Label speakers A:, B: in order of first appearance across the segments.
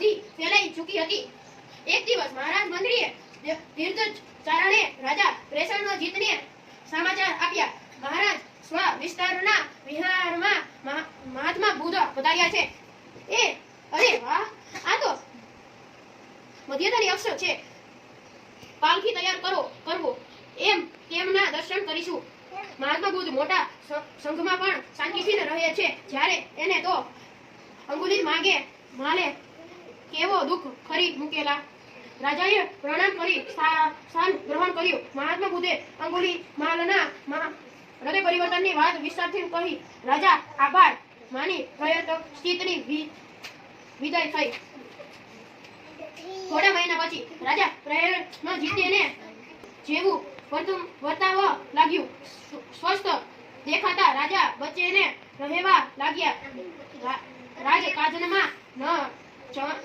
A: બધી ફેલાઈ ચૂકી હતી. એક દિવસ મહારાજ મંત્રીએ તીર્થ ચારણે રાજા પ્રેષણનો જીતને સમાચાર આપ્યા. મહારાજ સ્વ વિસ્તારના વિહારમાં મહાત્મા બુદ્ધ પધાર્યા છે. અરે વાહ, આ તો મધ્યતાની અક્ષર છે. પાલખી તૈયાર કરવો એમ તેમના દર્શન કરીશું. મહાત્મા બુદ્ધ મોટા સંઘમાં પણ શાંતિથી રહે છે. જ્યારે એને તો અંગુલિત માલે કેવો દુઃખ ખરી મૂકેલા. રાજાએ પ્રણામ કરી સ્થાન ગ્રહણ કર્યું. મહાત્મા બુદ્ધે અંગુલિમાલના હૃદય પરિવર્તનની વાત વિસ્તારથી કહી. રાજા આભાર માની સ્થિતિની વિદાય થઈ. થોડા મહિના પછી રાજા પ્રેરણમાં જીતીને જેવું વર્તાવવા લાગ્યું. સ્વસ્થ દેખાતા રાજા બચેને રહેવા લાગ્યા. રાજકાજમાં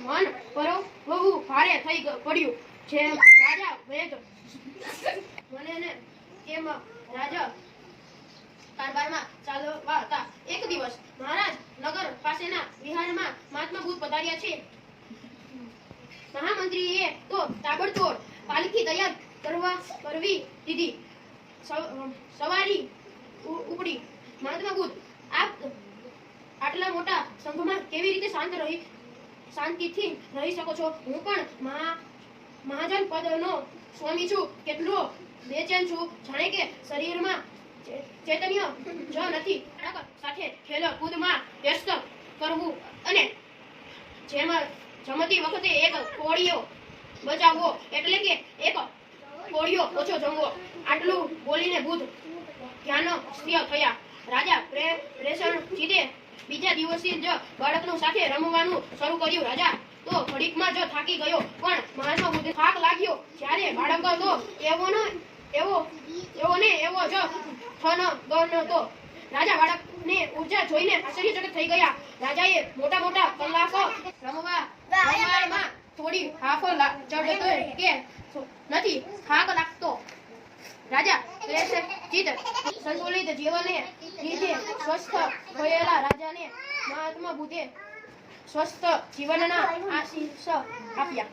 A: મન પરોવવું ભારે થઈ પડ્યું છે. રાજા વેદ મને કેમ રાજા કારભારમાં ચાલવા હતા. એક દિવસ મહારાજ નગર પાસેના વિહારમાં મહાત્મા બુદ્ધ પધાર્યા છે. મહામંત્રીએ તો તાબડતોડ પાલખી તૈયાર કરવી દીધી. સવારી ઉપડી. મહાત્મા બુદ્ધ, આપ આટલા મોટા સંઘમાં કેવી રીતે શાંતિથી રહી શકો છો? હું પણ મહાજન પદનો સ્વામી છું. કેટલો બેચેન છું, જાણે કે શરીરમાં ચૈતન્ય જ નથી. સાથે ખેલ કૂદમાં વ્યસ્ત કરવું અને જમતી વખતે એક કોળિયો બચાવવો એટલે કે એક કોળિયો ઓછો જમવો. આટલું બોલીને બુદ્ધ ધ્યાનસ્થ થયા. રાજા પ્રેષણ જીતે બીજા દિવસે જ બાળકનું સાથે રમવાનું શરૂ કર્યું. રાજા તો ઘડીકમાં જ થાકી ગયો, પણ મહાત્મા બુદ્ધને થાક લાગ્યો જ્યારે બાળક તો એવો ને એવો જ થનગનતો. રાજા બાળકને ઉર્જા જોઈને આશ્ચર્યચકિત થઈ ગયા. રાજાએ મોટા કલાકો રમવામાં થોડી હાફ ચડતો કે નથી થાક લાગતો. રાજા ચિત્ત સંતુલિત જીવનને લીધે સ્વસ્થ થયેલા રાજાને મહાત્મા બુદ્ધે સ્વસ્થ જીવનના આશીષ આપ્યા.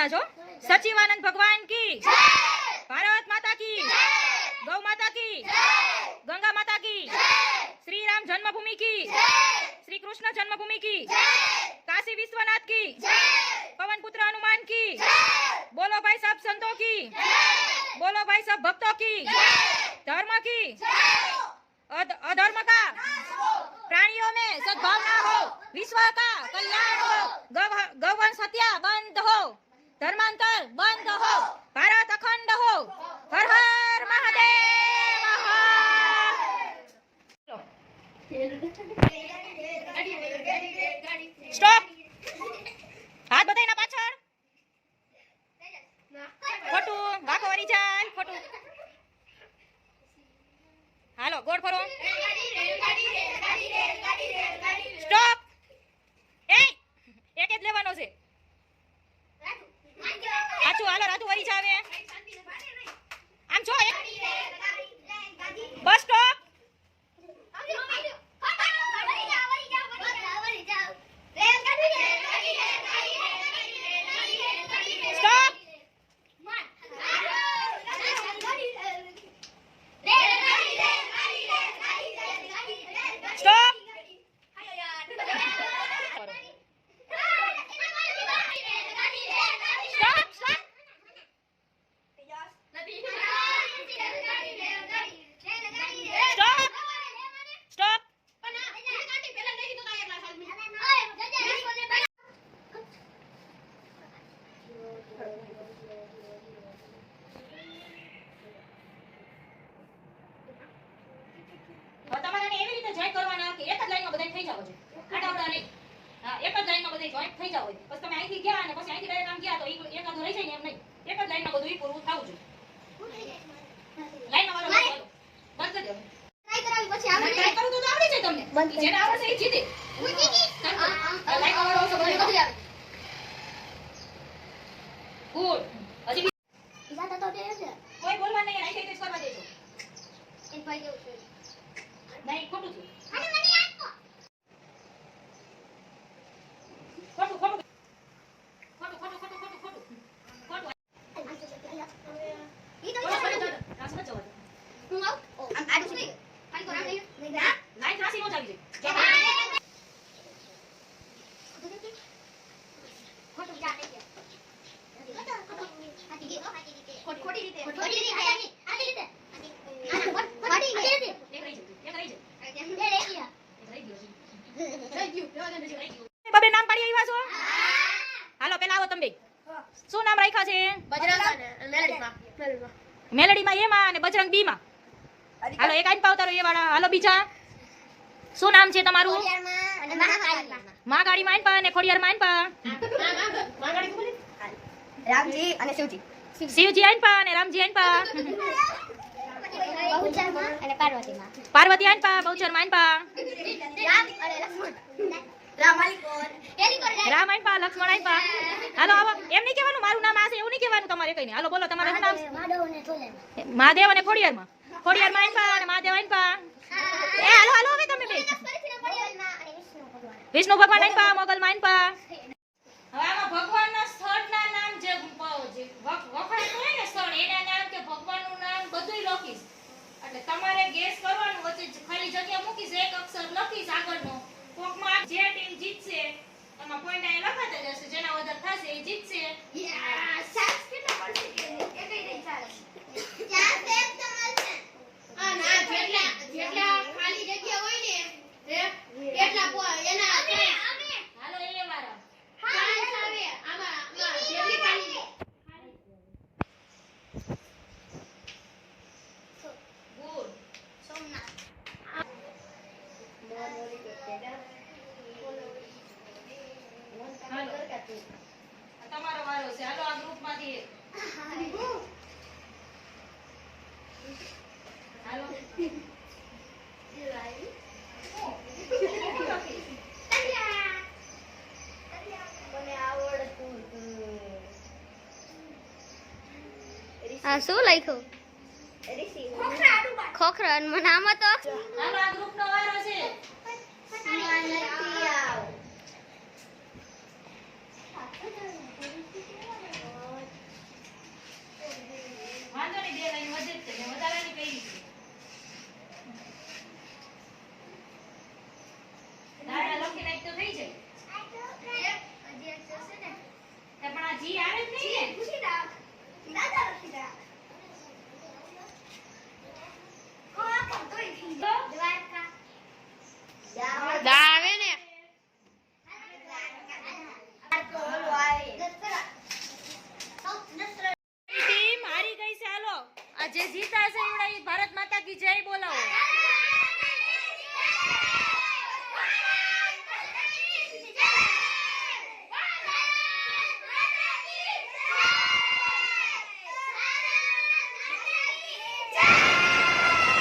B: અવાજ હો. સચિવાનંદ ભગવાન કી ભારત માતા કી ગૌ માતા કી ગંગા માતા કી શ્રી રામ જન્મભૂમિ કી શ્રી કૃષ્ણ જન્મભૂમિ કી काशी विश्वनाथ की पवन पुत्र हनुमान की बोलो भाई सब संतों की बोलो भाई सब भक्तों की धर्म की अधर्म का प्राणियों में सद्भावना हो विश्व का कल्याण हो गौवंश हत्या बंद हो धर्मांतर बंद हो भारत अखंड हो हर हर महादेव स्टॉप हाथ बताई ना पाछળ ખોટું વાકો વરી જાય ખોટું હાલો ગોળ ફરો સ્ટોપ એ એક જ લેવાનો છે સાચું હાલો રાધુ વરી જાવે આમ છો બસ સ્ટોપ કોઈ બોલવા નહીં આઈ થઈ કરવા દેજો એક ભાઈ કેવું છે નહીં ખોટું છે અને મને આપો ખોટું ખોટું ખોટું ખોટું ખોટું ખોટું ખોટું ખોટું ઈ તો રાસ મત જવા હું આવ આમ આડું છું ખાલી કોરામ નહીં ના લાઈન રાસી નો જાવી જાય ખોટું જા નહીં ખોટી રીતે ખોટી રીતે આની રીતે ખોટી રીતે એક રહી ગયો બબે નામ પાડી આવ્યા છો હાલો પેલા આવો તમે શું નામ રાખ્યા છે બજરંગ અને મેલડીમાં એમાં અને બજરંગ બી માં હાલો એક આઈન પાવતારો એ વાળા હાલો બીજા શું નામ છે તમારું માગાડી માઈન પા અને ખોડિયાર માઈન પા માગાડી બોલે રામજી અને શિવજી શિવજી આઈન પા અને રામજી આઈન પા બહુચર માં અને પાર્વતી માં પાર્વતી આઈન પા બહુચર માં આઈન પા રામ અને લક્ષ્મણ રામ આઈન પા લક્ષ્મણ આઈન પા હાલો આવો એમ નહીં કહેવાનું મારું નામ આ છે એવું નહીં કહેવાનું તમારે કઈ નહીં હાલો બોલો તમારું નામ મહાદેવ અને ખોડિયાર માં આઈન પા અને મહાદેવ આઈન પા એ હાલો હાલો હવે તમે બે વિષ્ણુ ભગવાન આઈન પા મોગલ માં આઈન પા હવે આમાં ભગવાનના સ્થળના નામ જે વખણાય હોય ને સ્થળ એના નામ કે ભગવાનનું નામ બધુંય લખીશ એટલે તમારે ગેસ કરવાનું વચ્ચે ખાલી જગ્યા મૂકીશ એક અક્ષર લખીશ આગળનો કોકમાં જે ટીમ જીતશે એમાં પોઈન્ટ અહીં લખાતા જશે જેના વધારે થશે એ જીતશે સાત કેટલા પડશે કે એકઈ નહીં ચાલે ચાર સેમ તો મળશે આ ના જેટલા ખાલી જગ્યા હોય ને એટલા એના હાલો એ વાળા તમારો વારો છે હાલો આ ગ્રુપ માંથી હાલો
C: આ શું લખ્યું ખોખરા મને આમાં તો
B: હાલો આ ગ્રુપ નો વારો છે જય બોલો